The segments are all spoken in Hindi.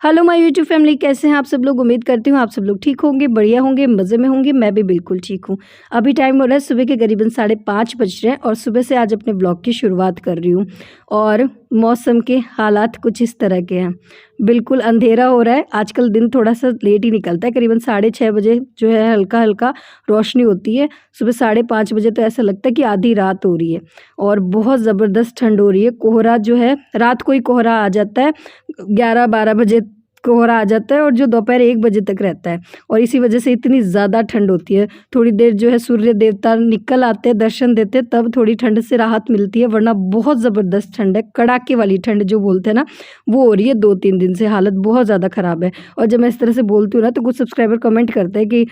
हेलो माय यूट्यूब फैमिली, कैसे हैं आप सब लोग। उम्मीद करती हूँ आप सब लोग ठीक होंगे, बढ़िया होंगे, मज़े में होंगे। मैं भी बिल्कुल ठीक हूँ। अभी टाइम हो रहा है सुबह के करीबन 5:30 बज रहे हैं और सुबह से आज अपने ब्लॉग की शुरुआत कर रही हूँ। और मौसम के हालात कुछ इस तरह के हैं, बिल्कुल अंधेरा हो रहा है। आजकल दिन थोड़ा सा लेट ही निकलता है, करीबन 6:30 बजे जो है हल्का हल्का रोशनी होती है। सुबह 5:30 बजे तो ऐसा लगता है कि आधी रात हो रही है और बहुत ज़बरदस्त ठंड हो रही है। कोहरा जो है, रात को ही कोहरा आ जाता है, 11-12 बजे कोहरा आ जाता है और जो दोपहर 1 बजे तक रहता है। और इसी वजह से इतनी ज़्यादा ठंड होती है। थोड़ी देर जो है सूर्य देवता निकल आते हैं, दर्शन देते हैं, तब थोड़ी ठंड से राहत मिलती है, वरना बहुत ज़बरदस्त ठंड है। कड़ाके वाली ठंड जो बोलते हैं ना, वो हो रही है 2-3 दिन से। हालत बहुत ज़्यादा ख़राब है। और जब मैं इस तरह से बोलती हूँ ना, तो कुछ सब्सक्राइबर कमेंट करते हैं कि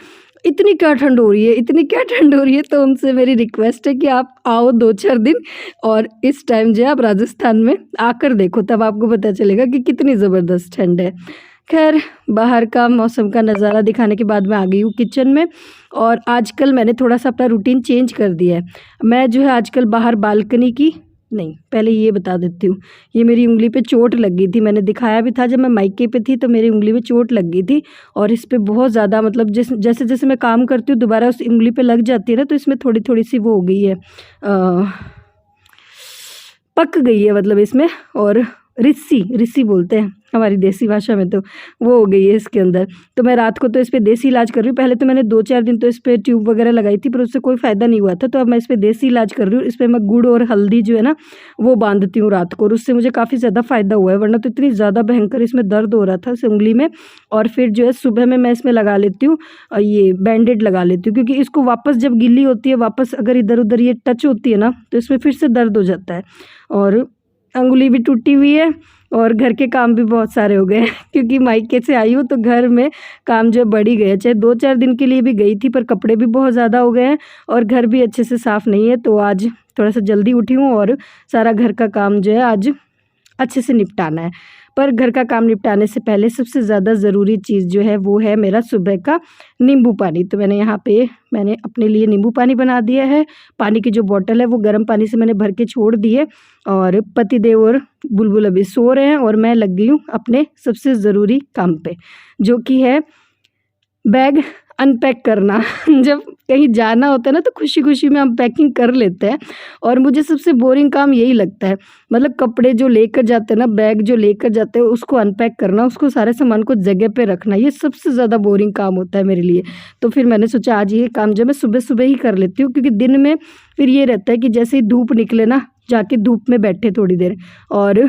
इतनी क्या ठंड हो रही है, इतनी क्या ठंड हो रही है। तो उनसे मेरी रिक्वेस्ट है कि आप आओ 2-4 दिन और इस टाइम जो है आप राजस्थान में आकर देखो, तब आपको पता चलेगा कि कितनी ज़बरदस्त ठंड है। खैर, बाहर का मौसम का नज़ारा दिखाने के बाद मैं आ गई हूँ किचन में। और आजकल मैंने थोड़ा सा अपना रूटीन चेंज कर दिया है। मैं जो है आजकल बाहर बालकनी की नहीं, पहले ये बता देती हूँ, ये मेरी उंगली पे चोट लग गई थी। मैंने दिखाया भी था जब मैं मायके पे थी, तो मेरी उंगली में चोट लग गई थी। और इस पे बहुत ज़्यादा मतलब जैसे जैसे मैं काम करती हूँ दोबारा उस उंगली पे लग जाती है ना, तो इसमें थोड़ी थोड़ी सी वो हो गई है, पक गई है मतलब इसमें। और रिस्सी रिस्सी बोलते हैं हमारी देसी भाषा में, तो वो हो गई है इसके अंदर। तो मैं रात को तो इस पे देसी इलाज कर रही हूँ। पहले तो मैंने 2-4 दिन तो इस पे ट्यूब वगैरह लगाई थी, पर उससे कोई फ़ायदा नहीं हुआ था। तो अब मैं इस पे देसी इलाज कर रही हूँ। इस पे मैं गुड़ और हल्दी जो है ना, वो बांधती हूँ रात को, और उससे मुझे काफ़ी ज़्यादा फ़ायदा हुआ है। वरना तो इतनी ज़्यादा भयंकर इसमें दर्द हो रहा था इस उंगली में। और फिर जो है सुबह में मैं इसमें लगा लेती हूँ, ये बैंडेड लगा लेती हूँ, क्योंकि इसको वापस जब गिल्ली होती है, वापस अगर इधर उधर ये टच होती है ना, तो इसमें फिर से दर्द हो जाता है। और अंगुली भी टूटी हुई है और घर के काम भी बहुत सारे हो गए हैं क्योंकि मायके से आई हूँ, तो घर में काम जो है बढ़ ही गए। चाहे 2-4 दिन के लिए भी गई थी, पर कपड़े भी बहुत ज़्यादा हो गए हैं और घर भी अच्छे से साफ़ नहीं है। तो आज थोड़ा सा जल्दी उठी हूँ और सारा घर का काम जो है आज अच्छे से निपटाना है। पर घर का काम निपटाने से पहले सबसे ज़्यादा ज़रूरी चीज़ जो है वो है मेरा सुबह का नींबू पानी। तो मैंने अपने लिए नींबू पानी बना दिया है। पानी की जो बॉटल है वो गर्म पानी से मैंने भर के छोड़ दी है। और पतिदेव और बुलबुल अभी सो रहे हैं और मैं लग गई हूँ अपने सबसे ज़रूरी काम पे, जो कि है बैग अनपैक करना। जब कहीं जाना होता है ना, तो खुशी खुशी में हम पैकिंग कर लेते हैं। और मुझे सबसे बोरिंग काम यही लगता है, मतलब कपड़े जो लेकर जाते हैं ना, बैग जो लेकर जाते हैं, उसको अनपैक करना, उसको सारे सामान को जगह पे रखना, ये सबसे ज़्यादा बोरिंग काम होता है मेरे लिए। तो फिर मैंने सोचा आज ये काम जो मैं सुबह सुबह ही कर लेती हूँ, क्योंकि दिन में फिर ये रहता है कि जैसे ही धूप निकले ना, जाके धूप में बैठे थोड़ी देर। और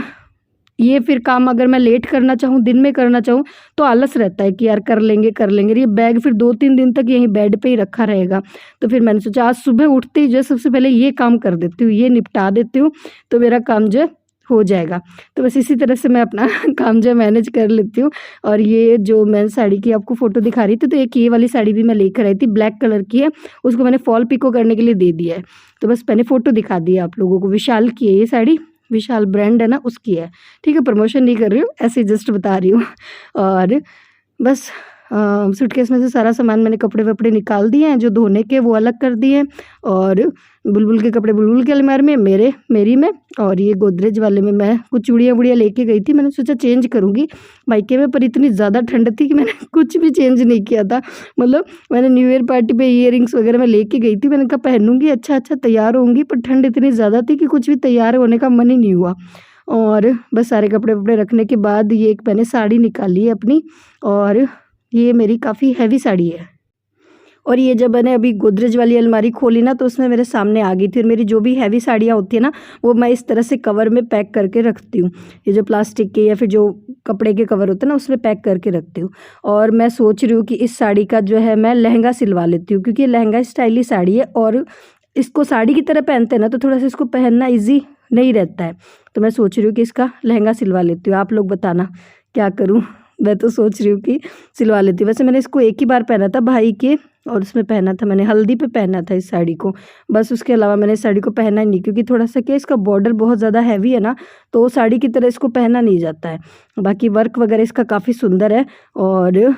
ये फिर काम अगर मैं लेट करना चाहूँ, दिन में करना चाहूँ, तो आलस रहता है कि यार कर लेंगे कर लेंगे। ये बैग फिर 2-3 दिन तक यहीं बेड पे ही रखा रहेगा। तो फिर मैंने सोचा आज सुबह उठते ही जो है सबसे पहले ये काम कर देती हूँ, ये निपटा देती हूँ, तो मेरा काम जो है हो जाएगा। तो बस इसी तरह से मैं अपना काम जो है मैनेज कर लेती हूँ। और ये जो मैं साड़ी की आपको फ़ोटो दिखा रही थी, तो एक ये वाली साड़ी भी मैं लेकर आई थी, ब्लैक कलर की है। उसको मैंने फॉल पिको करने के लिए दे दिया है। तो बस मैंने फ़ोटो दिखा दी है आप लोगों को। विशाल की है ये साड़ी, विशाल ब्रांड है ना, उसकी है। ठीक है, प्रमोशन नहीं कर रही हूँ, ऐसे ही जस्ट बता रही हूँ। और बस सूटकेस में से सारा सामान मैंने कपड़े वपड़े निकाल दिए हैं, जो धोने के वो अलग कर दिए हैं। और बुलबुल के कपड़े बुलबुल के अलमारी में, मेरी में, और ये गोदरेज वाले में मैं कुछ चूड़ियाँ वूड़ियाँ लेके गई थी। मैंने सोचा चेंज करूँगी मायके में, पर इतनी ज़्यादा ठंड थी कि मैंने कुछ भी चेंज नहीं किया था। मतलब मैंने न्यू ईयर पार्टी पे ईयरिंग्स वगैरह मैं लेके गई थी, मैंने कहा पहनूंगी, अच्छा तैयार होंगी, पर ठंड इतनी ज़्यादा थी कि कुछ भी तैयार होने का मन ही नहीं हुआ। और बस सारे कपड़े वपड़े रखने के बाद ये एक मैंने साड़ी निकाली है अपनी, और ये मेरी काफ़ी हैवी साड़ी है। और ये जब मैंने अभी गोदरेज वाली अलमारी खोली ना, तो उसमें मेरे सामने आ गई थी। और मेरी जो भी हैवी साड़ियाँ होती है ना, वो मैं इस तरह से कवर में पैक करके रखती हूँ। ये जो प्लास्टिक के या फिर जो कपड़े के कवर होते हैं ना, उसमें पैक करके रखती हूँ। और मैं सोच रही हूँ कि इस साड़ी का जो है मैं लहंगा सिलवा लेती हूँ, क्योंकि ये लहंगा स्टाइली साड़ी है और इसको साड़ी की तरह पहनते हैं ना, तो थोड़ा सा इसको पहनना ईजी नहीं रहता है। तो मैं सोच रही हूँ कि इसका लहंगा सिलवा लेती हूँ। आप लोग बताना क्या करूँ। मैं तो सोच रही हूँ कि सिलवा लेती हूँ। वैसे मैंने इसको एक ही बार पहना था भाई के, और उसमें पहना था मैंने, हल्दी पे पहना था इस साड़ी को। बस उसके अलावा मैंने इस साड़ी को पहना ही नहीं, क्योंकि थोड़ा सा क्या इसका बॉर्डर बहुत ज़्यादा हैवी है ना, तो साड़ी की तरह इसको पहना नहीं जाता है। बाकी वर्क वगैरह इसका काफ़ी सुंदर है। और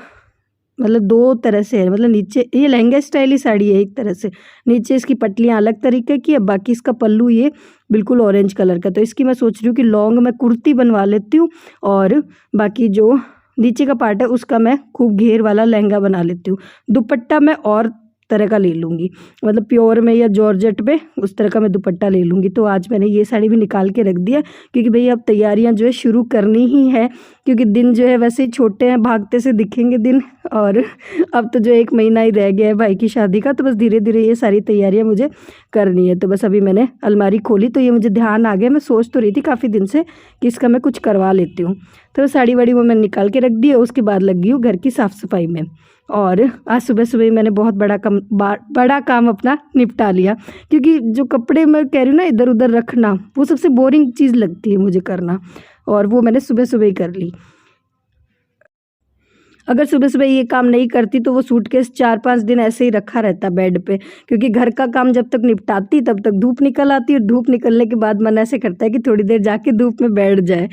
मतलब 2 तरह से है, मतलब नीचे ये लहंगा स्टाइल ही साड़ी है एक तरह से। नीचे इसकी पटलियाँ अलग तरीके की है, बाकी इसका पल्लू ये बिल्कुल ऑरेंज कलर का। तो इसकी मैं सोच रही हूँ कि लॉन्ग मैं कुर्ती बनवा लेती हूँ, और बाकी जो नीचे का पार्ट है उसका मैं खूब घेर वाला लहंगा बना लेती हूँ। दुपट्टा मैं और तरह का ले लूँगी, मतलब प्योर में या जॉर्जेट पे उस तरह का मैं दुपट्टा ले लूँगी। तो आज मैंने ये साड़ी भी निकाल के रख दिया क्योंकि भई अब तैयारियां जो है शुरू करनी ही है, क्योंकि दिन जो है वैसे ही छोटे हैं, भागते से दिखेंगे दिन। और अब तो जो 1 महीना ही रह गया है भाई की शादी का, तो बस धीरे धीरे ये सारी तैयारियां मुझे करनी है। तो बस अभी मैंने अलमारी खोली तो ये मुझे ध्यान आ गया, मैं सोच तो रही थी काफ़ी दिन से कि इसका मैं कुछ करवा लेती हूँ। तो साड़ी वाड़ी वो मैंने निकाल के रख दी है। उसके बाद लग गई हूँ घर की साफ़ सफाई में। और आज सुबह सुबह ही मैंने बहुत बड़ा काम अपना निपटा लिया, क्योंकि जो कपड़े मैं कह रही हूँ ना इधर उधर रखना, वो सबसे बोरिंग चीज़ लगती है मुझे करना, और वो मैंने सुबह सुबह ही कर ली। अगर सुबह सुबह ये काम नहीं करती तो वो सूटकेस 4-5 दिन ऐसे ही रखा रहता बेड पे, क्योंकि घर का काम जब तक निपटाती तब तक धूप निकल आती, और धूप निकलने के बाद मन ऐसे करता है कि थोड़ी देर जाके धूप में बैठ जाए।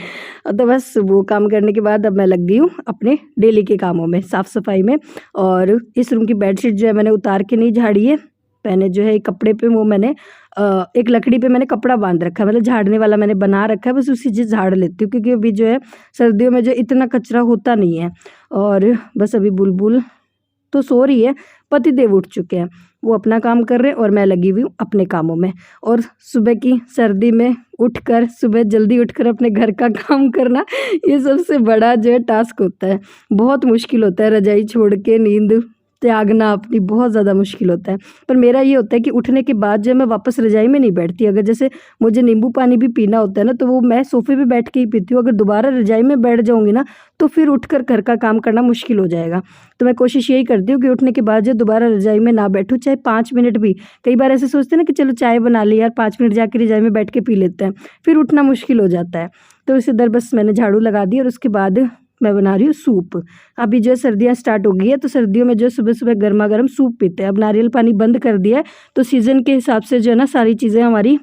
तो बस वो काम करने के बाद अब मैं लग गई हूँ अपने डेली के कामों में, साफ़ सफाई में। और इस रूम की बेडशीट जो है मैंने उतार के नहीं झाड़ी है, मैंने जो है एक कपड़े पे वो मैंने एक लकड़ी पे मैंने कपड़ा बांध रखा है, मतलब झाड़ने वाला मैंने बना रखा है, बस उसी से झाड़ लेती हूँ, क्योंकि अभी जो है सर्दियों में जो इतना कचरा होता नहीं है। और बस अभी बुलबुल तो सो रही है, पतिदेव उठ चुके हैं, वो अपना काम कर रहे हैं और मैं लगी हुई हूँ अपने कामों में। और सुबह की सर्दी में उठकर, सुबह जल्दी उठकर अपने घर का काम करना, ये सबसे बड़ा जो है टास्क होता है, बहुत मुश्किल होता है। रजाई छोड़ के नींद त्यागना अपनी बहुत ज़्यादा मुश्किल होता है। पर मेरा ये होता है कि उठने के बाद जो है मैं वापस रजाई में नहीं बैठती। अगर जैसे मुझे नींबू पानी भी पीना होता है ना, तो वो मैं सोफ़े पे बैठ के ही पीती हूँ। अगर दोबारा रजाई में बैठ जाऊँगी ना, तो फिर उठकर घर का काम करना मुश्किल हो जाएगा। तो मैं कोशिश यही करती हूँ कि उठने के बाद जो दोबारा रजाई में ना बैठूँ, चाहे 5 मिनट भी। कई बार ऐसे सोचते हैं ना कि चलो चाय बना ली यार, 5 मिनट जाके रजाई में बैठ के पी लेते हैं, फिर उठना मुश्किल हो जाता है। तो इसी तरह बस मैंने झाड़ू लगा दी और उसके बाद मैं बना रही हूँ सूप। अभी जो है सर्दियाँ स्टार्ट हो गई है, तो सर्दियों में जो सुबह सुबह गर्मा गर्म सूप पीते हैं। अब नारियल पानी बंद कर दिया है, तो सीज़न के हिसाब से जो है ना सारी चीज़ें हमारी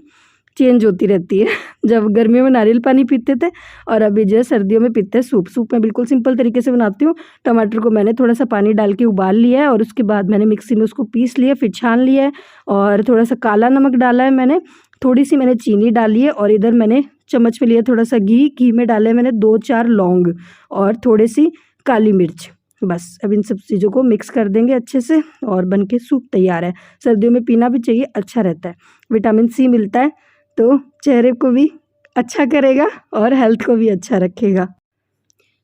चेंज होती रहती है। जब गर्मियों में नारियल पानी पीते थे और अभी जो है सर्दियों में पीते हैं सूप। सूप मैं बिल्कुल सिंपल तरीके से बनाती हूँ। टमाटर को मैंने थोड़ा सा पानी डाल के उबाल लिया है और उसके बाद मैंने मिक्सी में उसको पीस लिया, फिर छान लिया है, और थोड़ा सा काला नमक डाला है मैंने, थोड़ी सी मैंने चीनी डाली है, और इधर मैंने चम्मच में लिया थोड़ा सा घी में डाले मैंने 2-4 लौंग और थोड़ी सी काली मिर्च। बस अब इन सब चीज़ों को मिक्स कर देंगे अच्छे से और बन के सूप तैयार है। सर्दियों में पीना भी चाहिए, अच्छा रहता है, विटामिन सी मिलता है, तो चेहरे को भी अच्छा करेगा और हेल्थ को भी अच्छा रखेगा।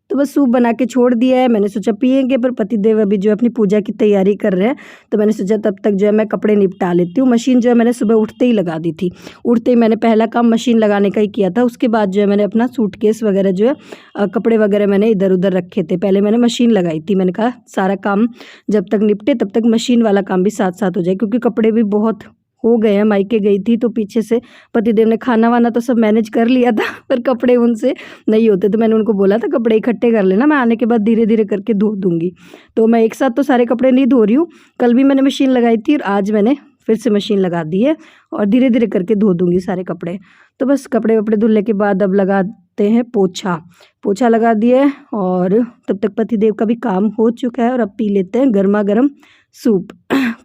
तो बस सूप बना के छोड़ दिया है, मैंने सोचा पियेंगे, पर पतिदेव अभी जो है अपनी पूजा की तैयारी कर रहे हैं, तो मैंने सोचा तब तक जो है मैं कपड़े निपटा लेती हूँ। मशीन जो है मैंने सुबह उठते ही लगा दी थी, उठते ही मैंने पहला काम मशीन लगाने का ही किया था। उसके बाद जो है मैंने अपना सूटकेस वगैरह जो है कपड़े वगैरह मैंने इधर उधर रखे थे, पहले मैंने मशीन लगाई थी। मैंने कहा सारा काम जब तक निपटे तब तक मशीन वाला काम भी साथ साथ हो जाए, क्योंकि कपड़े भी बहुत हो गए हैं। मायके गई थी तो पीछे से पतिदेव ने खाना वाना तो सब मैनेज कर लिया था, पर कपड़े उनसे नहीं होते, तो मैंने उनको बोला था कपड़े इकट्ठे कर लेना, मैं आने के बाद धीरे धीरे करके धो दूँगी। तो मैं एक साथ तो सारे कपड़े नहीं धो रही हूँ, कल भी मैंने मशीन लगाई थी और आज मैंने फिर से मशीन लगा दी है और धीरे धीरे करके धो दूँगी सारे कपड़े। तो बस कपड़े वपड़े धुलने के बाद अब लगाते हैं पोछा लगा दिया है, और तब तक पतिदेव का भी काम हो चुका है। और अब पी लेते हैं गर्मा गर्म सूप।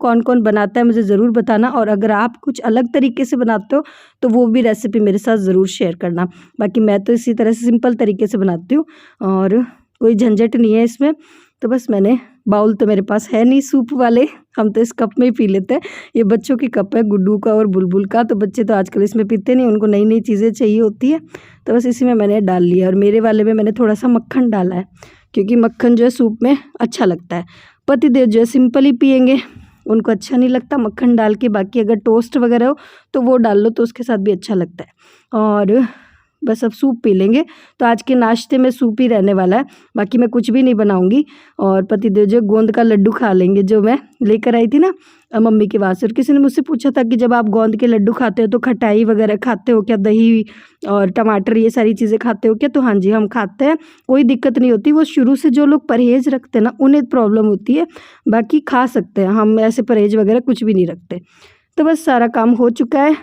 कौन कौन बनाता है मुझे ज़रूर बताना, और अगर आप कुछ अलग तरीके से बनाते हो तो वो भी रेसिपी मेरे साथ ज़रूर शेयर करना। बाकी मैं तो इसी तरह से सिंपल तरीके से बनाती हूँ और कोई झंझट नहीं है इसमें। तो बस मैंने बाउल तो मेरे पास है नहीं सूप वाले, हम तो इस कप में ही पी लेते हैं। ये बच्चों की कप है, गुड्डू का और बुलबुल का, तो बच्चे तो आजकल इसमें पीते नहीं, उनको नई नई चीज़ें चाहिए होती है। तो बस इसी में मैंने डाल लिया, और मेरे वाले में मैंने थोड़ा सा मक्खन डाला है, क्योंकि मक्खन जो है सूप में अच्छा लगता है। पतिदेव जो है सिंपल ही पियेंगे, उनको अच्छा नहीं लगता मक्खन डाल के। बाकी अगर टोस्ट वगैरह हो तो वो डाल लो, तो उसके साथ भी अच्छा लगता है। और बस अब सूप पी लेंगे, तो आज के नाश्ते में सूप ही रहने वाला है, बाकी मैं कुछ भी नहीं बनाऊंगी। और पतिदेव जो गोंद का लड्डू खा लेंगे, जो मैं लेकर आई थी ना मम्मी के वहाँ से। और किसी ने मुझसे पूछा था कि जब आप गोंद के लड्डू खाते हो तो खटाई वगैरह खाते हो क्या, दही और टमाटर ये सारी चीज़ें खाते हो क्या? तो हाँ जी, हम खाते हैं, कोई दिक्कत नहीं होती। वो शुरू से जो लोग परहेज़ रखते हैं ना उन्हें प्रॉब्लम होती है, बाकी खा सकते हैं, हम ऐसे परहेज़ वगैरह कुछ भी नहीं रखते। तो बस सारा काम हो चुका है,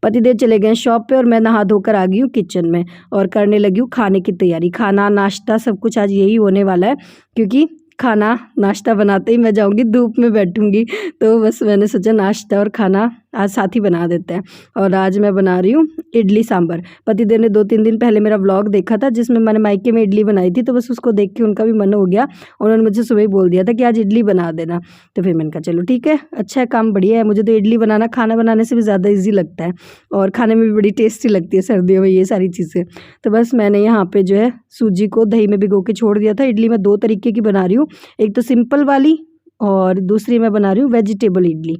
पतिदेव चले गए शॉप पे और मैं नहा धोकर आ गई हूँ किचन में और करने लगी हूँ खाने की तैयारी। खाना नाश्ता सब कुछ आज यही होने वाला है, क्योंकि खाना नाश्ता बनाते ही मैं जाऊँगी धूप में बैठूँगी, तो बस मैंने सोचा नाश्ता और खाना आज साथ ही बना देते हैं। और आज मैं बना रही हूँ इडली सांभर। पतिदेव ने 2-3 दिन पहले मेरा व्लॉग देखा था जिसमें मैंने मायके में इडली बनाई थी, तो बस उसको देख के उनका भी मन हो गया। उन्होंने मुझे सुबह ही बोल दिया था कि आज इडली बना देना। तो फिर मैंने कहा चलो ठीक है, अच्छा है, काम बढ़िया है। मुझे तो इडली बनाना खाना बनाने से भी ज़्यादा ईजी लगता है और खाने में भी बड़ी टेस्टी लगती है सर्दियों में ये सारी चीज़ें। तो बस मैंने यहाँ पे जो है सूजी को दही में भिगो के छोड़ दिया था। इडली मैं 2 तरीके की बना रही हूँ, एक तो सिंपल वाली और दूसरी मैं बना रही हूँ वेजिटेबल इडली।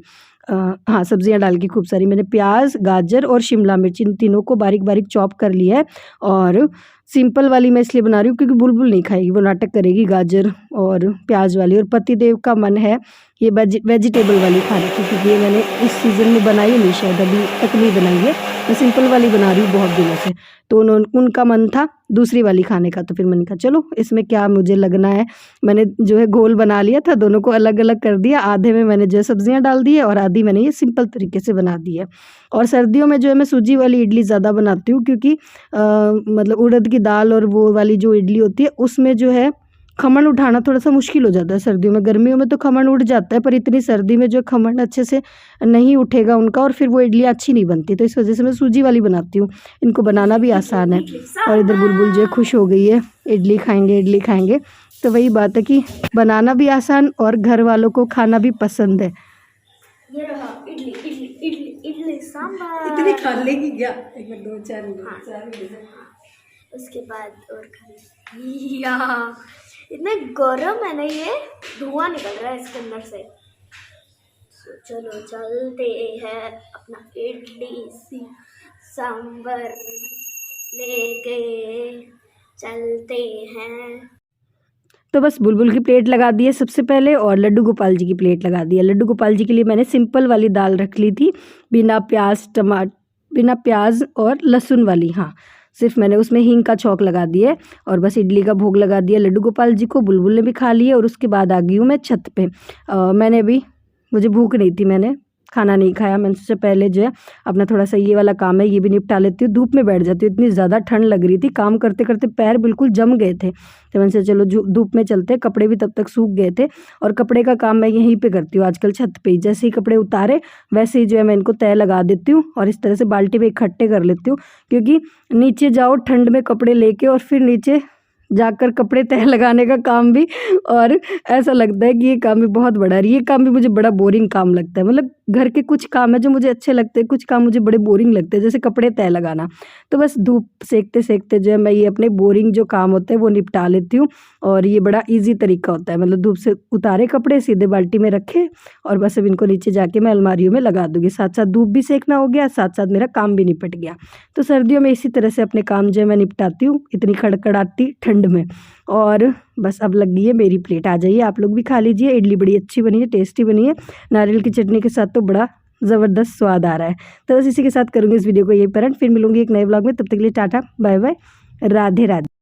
हाँ, सब्जियां डाल के खूब सारी मैंने प्याज, गाजर और शिमला मिर्च इन तीनों को बारीक बारीक चॉप कर लिया है। और सिंपल वाली मैं इसलिए बना रही हूँ क्योंकि बुलबुल नहीं खाएगी, वो नाटक करेगी गाजर और प्याज वाली। और पतिदेव का मन है ये वेजिटेबल वाली खाने की, क्योंकि ये मैंने इस सीज़न में बनाई नहीं, शायद अभी तक नहीं बनाई है। मैं सिंपल वाली बना रही हूँ बहुत दिनों से, तो उनका मन था दूसरी वाली खाने का। तो फिर मैंने कहा चलो इसमें क्या मुझे लगना है। मैंने जो है घोल बना लिया था, दोनों को अलग अलग कर दिया। आधे में मैंने जो है सब्जियां डाल दी है और आधी मैंने ये सिंपल तरीके से बना दी है। और सर्दियों में जो है मैं सूजी वाली इडली ज़्यादा बनाती हूँ, क्योंकि मतलब उड़द की दाल और वो वाली जो इडली होती है उसमें जो है खमण उठाना थोड़ा सा मुश्किल हो जाता है सर्दियों में। गर्मियों में तो खमण उठ जाता है, पर इतनी सर्दी में जो खमण अच्छे से नहीं उठेगा उनका और फिर वो इडली अच्छी नहीं बनती। तो इस वजह से मैं सूजी वाली बनाती हूँ, इनको बनाना भी आसान है। और इधर बुलबुल जो है खुश हो गई है, इडली खाएंगे इडली खाएंगे। तो वही बात है कि बनाना भी आसान और घर वालों को खाना भी पसंद है। ये रहा इडली इडली इडली इडली सांभर। इतनी खा लेगी क्या? एक बार 2-4 मिनट। उसके बाद और खा इतने गरम है ना, ये धुआं निकल रहा है इसके अंदर से। चलो चलते हैं अपना इडली सांभर लेके चलते हैं। तो बस बुलबुल की प्लेट लगा दी है सबसे पहले और लड्डू गोपाल जी की प्लेट लगा दी है। लड्डू गोपाल जी के लिए मैंने सिंपल वाली दाल रख ली थी, बिना प्याज और लहसुन वाली। हाँ, सिर्फ मैंने उसमें हींग का छौंक लगा दिया है और बस इडली का भोग लगा दिया लड्डू गोपाल जी को। बुलबुल ने भी खा लिया और उसके बाद आ गई हूँ मैं छत पे। मुझे भूख नहीं थी, मैंने खाना नहीं खाया। मैंने सोचा पहले जो है अपना थोड़ा सा ये वाला काम है ये भी निपटा लेती हूँ। धूप में बैठ जाती हूँ, इतनी ज़्यादा ठंड लग रही थी, काम करते करते पैर बिल्कुल जम गए थे। तो मैंने सोचा चलो धूप में चलते, कपड़े भी तब तक सूख गए थे। और कपड़े का काम मैं यहीं पे करती हूँ आजकल छत पे ही। जैसे ही कपड़े उतारे वैसे ही जो है मैं इनको तय लगा देती हूँ और इस तरह से बाल्टी में इकट्ठे कर लेती हूँ, क्योंकि नीचे जाओ ठंड में कपड़े लेके और फिर नीचे जाकर कपड़े तह लगाने का काम भी, और ऐसा लगता है कि ये काम भी बहुत बड़ा है। ये काम भी मुझे बड़ा बोरिंग काम लगता है। मतलब घर के कुछ काम है जो मुझे अच्छे लगते हैं, कुछ काम मुझे बड़े बोरिंग लगते हैं, जैसे कपड़े तह लगाना। तो बस धूप सेकते सेकते जो है मैं ये अपने बोरिंग जो काम होते हैं वो निपटा लेती हूँ। और ये बड़ा ईजी तरीका होता है, मतलब धूप से उतारे कपड़े सीधे बाल्टी में रखे और बस अब इनको नीचे जाके मैं अलमारियों में लगा दूँगी। साथ साथ धूप भी सेकना हो गया, साथ साथ मेरा काम भी निपट गया। तो सर्दियों में इसी तरह से अपने काम जो है मैं निपटाती हूँ, इतनी कड़कड़ाती ठंड में। और बस अब लग गई है मेरी प्लेट, आ जाइए आप लोग भी खा लीजिए। इडली बड़ी अच्छी बनी है, टेस्टी बनी है, नारियल की चटनी के साथ तो बड़ा ज़बरदस्त स्वाद आ रहा है। तो बस इसी के साथ करूँगी इस वीडियो को यही पर एंड। फिर मिलूंगी एक नए व्लॉग में, तब तक के लिए tata bye bye, Radhe Radhe.